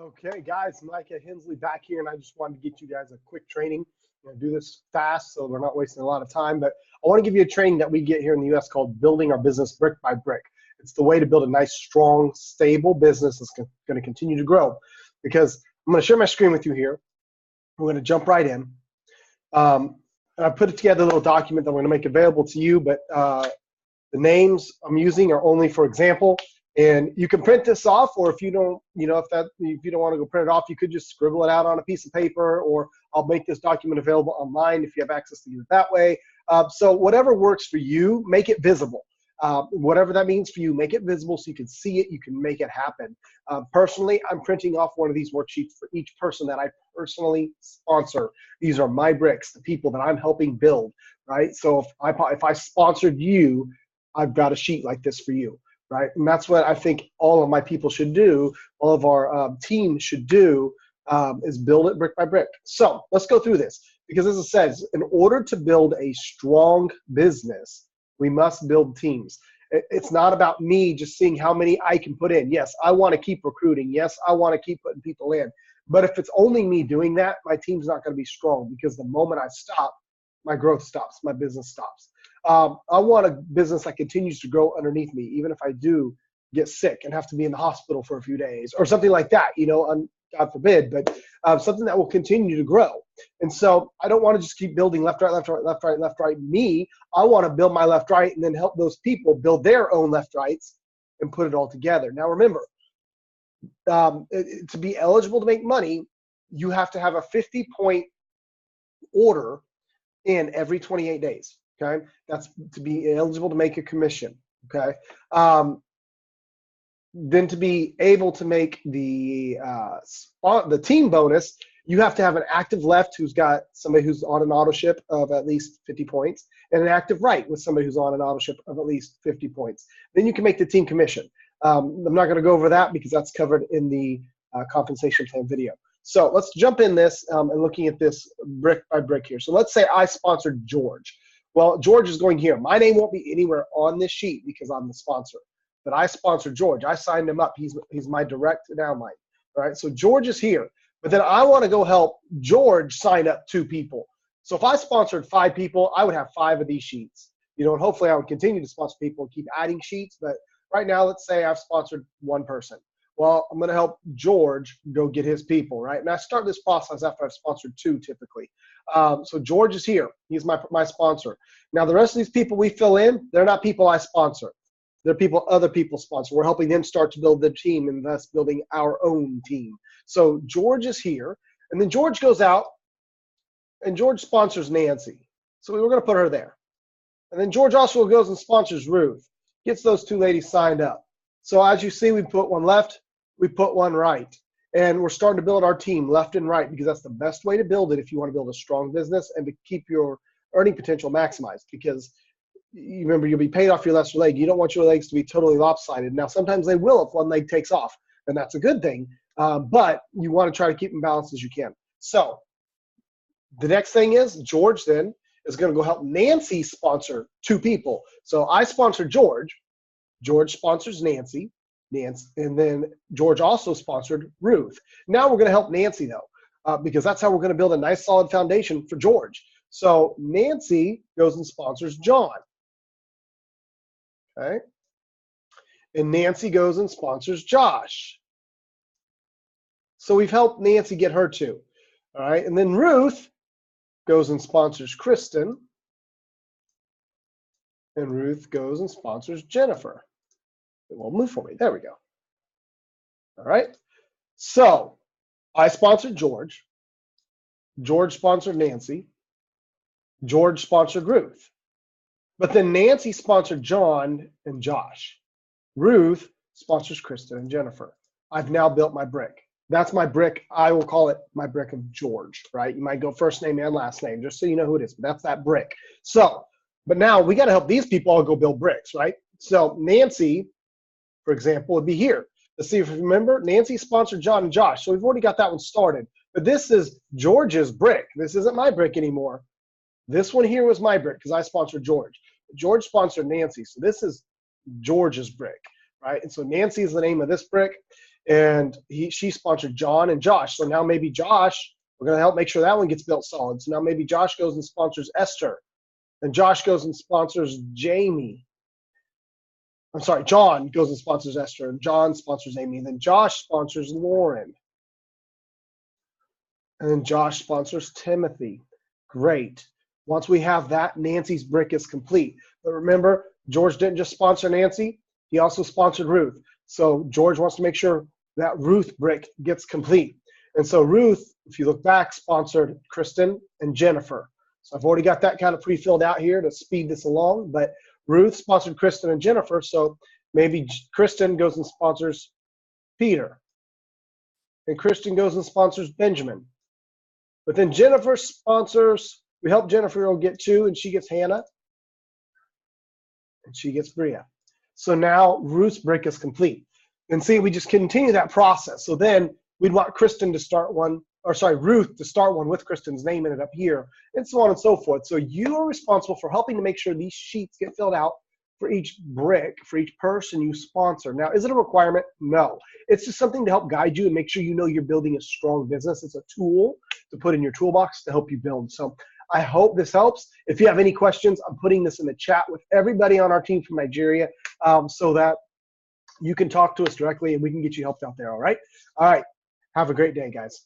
Okay, guys, Micah Hensley back here, and I just wanted to get you guys a quick training. I'm going to do this fast so we're not wasting a lot of time, but I want to give you a training that we get here in the U.S. called Building Our Business Brick by Brick. It's the way to build a nice, strong, stable business that's going to continue to grow. Because I'm going to share my screen with you here. We're going to jump right in. And I put it together a little document that we're going to make available to you, but the names I'm using are only for example. And you can print this off, or if you don't, if you don't want to go print it off, you could just scribble it out on a piece of paper, or I'll make this document available online if you have access to use it that way. So whatever works for you, make it visible. Whatever that means for you, make it visible so you can see it, you can make it happen. Personally, I'm printing off one of these worksheets for each person that I personally sponsor. These are my bricks, the people that I'm helping build, right? So if I sponsored you, I've got a sheet like this for you. Right, and that's what I think all of my people should do, all of our team should do, is build it brick by brick. So let's go through this, because as it says, in order to build a strong business, we must build teams. It's not about me just seeing how many I can put in. Yes, I want to keep recruiting. Yes, I want to keep putting people in. But if it's only me doing that, my team's not going to be strong, because the moment I stop, my growth stops, my business stops. I want a business that continues to grow underneath me, even if I do get sick and have to be in the hospital for a few days or something like that, God forbid, but something that will continue to grow. And so I don't want to just keep building left, right, left, right, left, right, left, right, me. I want to build my left, right, and then help those people build their own left, rights and put it all together. Now, remember, to be eligible to make money, you have to have a 50-point order in every 28 days. Okay, that's to be eligible to make a commission. Okay, then to be able to make the team bonus, you have to have an active left who's got somebody who's on an auto ship of at least 50 points, and an active right with somebody who's on an auto ship of at least 50 points. Then you can make the team commission. I'm not going to go over that because that's covered in the compensation plan video. So let's jump in this and looking at this brick by brick here. So let's say I sponsored George. Well, George is going here. My name won't be anywhere on this sheet because I'm the sponsor. But I sponsored George. I signed him up. He's my direct downline. All right, so George is here. But then I want to go help George sign up 2 people. So if I sponsored 5 people, I would have 5 of these sheets. And hopefully I would continue to sponsor people and keep adding sheets. But right now, let's say I've sponsored 1 person. Well, I'm going to help George go get his people, right? And I start this process after I've sponsored 2 typically. So George is here. He's my sponsor. Now, the rest of these people we fill in, they're not people I sponsor. They're people other people sponsor. We're helping them start to build their team and thus building our own team. So George is here. And then George goes out, and George sponsors Nancy. So we're going to put her there. And then George also goes and sponsors Ruth, gets those 2 ladies signed up. So as you see, we put 1 left, we put 1 right. And we're starting to build our team left and right, because that's the best way to build it if you want to build a strong business and to keep your earning potential maximized. Because you remember, you'll be paid off your lesser leg. You don't want your legs to be totally lopsided. Now, sometimes they will if 1 leg takes off, and that's a good thing. But you want to try to keep them balanced as you can. So the next thing is George then is going to go help Nancy sponsor 2 people. So I sponsor George. George sponsors Nancy, and then George also sponsored Ruth. Now we're going to help Nancy, though, because that's how we're going to build a nice solid foundation for George. So Nancy goes and sponsors John. Okay. And Nancy goes and sponsors Josh. So we've helped Nancy get her 2. All right. And then Ruth goes and sponsors Kristen. And Ruth goes and sponsors Jennifer. It won't move for me. There we go. All right. So I sponsored George. George sponsored Nancy. George sponsored Ruth. But then Nancy sponsored John and Josh. Ruth sponsors Kristen and Jennifer. I've now built my brick. That's my brick. I will call it my brick of George, right? You might go first name and last name, just so you know who it is. But that's that brick. So, but now we got to help these people all go build bricks, right? So Nancy, for example, would be here. Let's see if you remember. Nancy sponsored John and Josh. So we've already got that one started. But this is George's brick. This isn't my brick anymore. This one here was my brick because I sponsored George. George sponsored Nancy. So this is George's brick, right? And so Nancy is the name of this brick. And she sponsored John and Josh. So now maybe Josh, we're going to help make sure that one gets built solid. So now maybe Josh goes and sponsors Esther. Then Josh goes and sponsors Jamie. I'm sorry, John goes and sponsors Esther. And John sponsors Amy. And then Josh sponsors Lauren. And then Josh sponsors Timothy. Great. Once we have that, Nancy's brick is complete. But remember, George didn't just sponsor Nancy. He also sponsored Ruth. So George wants to make sure that Ruth brick gets complete. And so Ruth, if you look back, sponsored Kristen and Jennifer. So I've already got that kind of pre-filled out here to speed this along. But Ruth sponsored Kristen and Jennifer. So maybe Kristen goes and sponsors Peter. And Kristen goes and sponsors Benjamin. But then Jennifer sponsors, we help Jennifer get 2, and she gets Hannah. And she gets Bria. So now Ruth's brick is complete. And see, we just continue that process. So then we'd want Kristen to start one, or sorry, Ruth to start one with Kristen's name in it up here, and so on and so forth. So you are responsible for helping to make sure these sheets get filled out for each brick, for each person you sponsor. Now, is it a requirement? No. It's just something to help guide you and make sure you know you're building a strong business. It's a tool to put in your toolbox to help you build. So I hope this helps. If you have any questions, I'm putting this in the chat with everybody on our team from Nigeria so that you can talk to us directly and we can get you helped out there, all right? All right. Have a great day, guys.